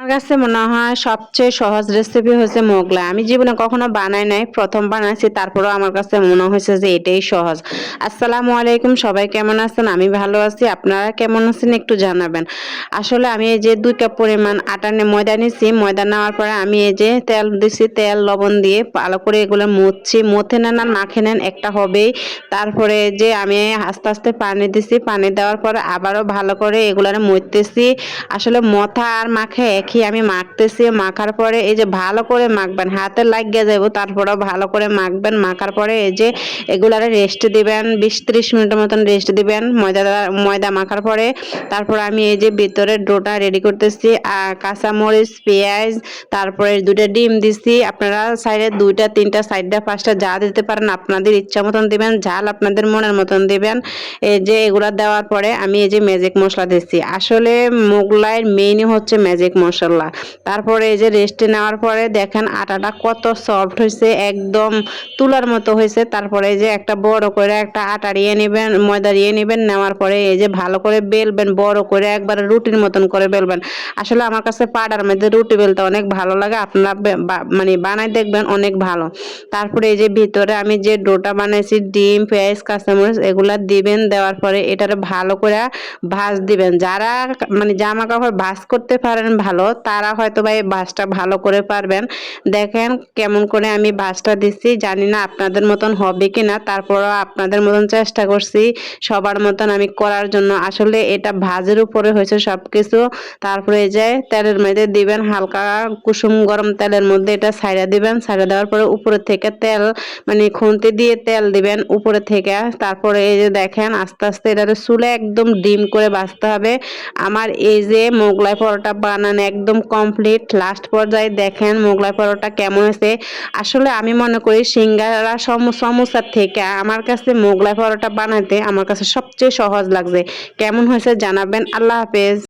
আমার কাছে মনে হয় সবচেয়ে সহজ রেসিপি হচ্ছে মোগলাই। আমি জীবনে কখনো বানাই নাই, প্রথম বানাইছি। তারপরেও আমার কাছে মনে হয়েছে যে এটাই সহজ। আসসালামু আলাইকুম, সবাই কেমন আছেন? আমি ভালো আছি, আপনারা কেমন আছেন একটু জানাবেন। আসলে আমি এই যে 2 কাপ পরিমাণ ময়দা নিছি। ময়দা নেওয়ার পরে আমি এই যে তেল দিছি, তেল লবণ দিয়ে ভালো করে এগুলো মুছছি। মথে নেন আর মাখে নেন একটা হবেই। তারপরে যে আমি আস্তে আস্তে পানি দিছি, পানি দেওয়ার পরে আবারও ভালো করে এগুলারে মথতেছি। আসলে মথা আর মাখে একই, আমি মাখতেছি। মাখার পরে এই যে ভালো করে মাখবেন, হাতে লাগিয়ে যাবো, তারপরেও ভালো করে মাখবেন। মাখার পরে এই যে এগুলারে রেস্ট দিবেন, 20-30 মিনিটের মতন রেস্ট দিবেন ময়দা মাখার পরে। তারপর আমি এই যে ভিতরে ডোটা রেডি করতেছি। কাঁচামরিচ, পেঁয়াজ, তারপরে 2টা ডিম দিছি। আপনারা সাইডে 2টা 3টা সাইডটা 5টা যা দিতে পারেন, আপনাদের ইচ্ছা মতন দিবেন, ঝাল আপনাদের মনের মতন দিবেন। এই যে এগুলা দেওয়ার পরে আমি এই যে ম্যাজিক মশলা দিচ্ছি। আসলে মোগলাইয়ের মেইনই হচ্ছে ম্যাজিক মশলা। তারপরে এই যে রেস্টে নেওয়ার পরে দেখেন আটাটা কত সফট হয়েছে, একদম তুলার মতো হয়েছে। তারপরে এই যে একটা বড় করে একটা আটা নিয়ে নেবেন, ময়দা নিয়ে নেবেন। নেওয়ার পরে এই যে ভালো করে বেলবেন, বড় করে একবারে রুটির মতন করে বেলবেন। আসলে আমার কাছে পাড়ার মধ্যে রুটি বেলতে অনেক ভালো লাগে, আপনারা মানে বানাই দেখবেন, অনেক ভালো। তারপরে এই যে ভিতরে আমি যে ডোটা বানাইছি, ডিম, পেঁয়াজ, কাঁচামরিচ এগুলা দিবেন। দেওয়ার পরে এটারে ভালো করে ভাজ দিবেন। যারা মানে জামা কাপড় ভাজ করতে পারেন ভালো, তারা হয়তো বা এই ভাজটা ভালো করে পারবেন। দেখেন কেমন করে আমি ভাজটা দিচ্ছি, জানি না আপনাদের মতন হবে কিনা, তারপরও আপনাদের মতন চেষ্টা করছি সবার মতন আমি করার জন্য। আসলে এটা ভাজের উপরে হয়েছে সবকিছু। তারপরে এই যে তেলের মধ্যে দিবেন, হালকা কুসুম গরম তেলের মধ্যে এটা ছাইড়া দিবেন। ছাইড়া দেওয়ার পরে উপরে থেকে তেল মানে খুন্তি দিয়ে তেল দিবেন উপরে থেকে। তারপরে এই যে দেখেন আস্তে আস্তে এটা চুলে একদম ডিম করে ভাজতে হবে। আমার এই যে মোগলাই পরোটা বানানো একদম কমপ্লিট। লাস্ট পর্যায়ে দেখেন মোগলাই পরোটা কেমন হয়েছে। আসলে আমি মনে করি সিঙ্গারা সমোসার থেকে আমার কাছে মোগলাই পরোটা বানাতে আমার কাছে সবচেয়ে সহজ লাগছে। কেমন হয়েছে জানাবেন। আল্লাহ হাফেজ।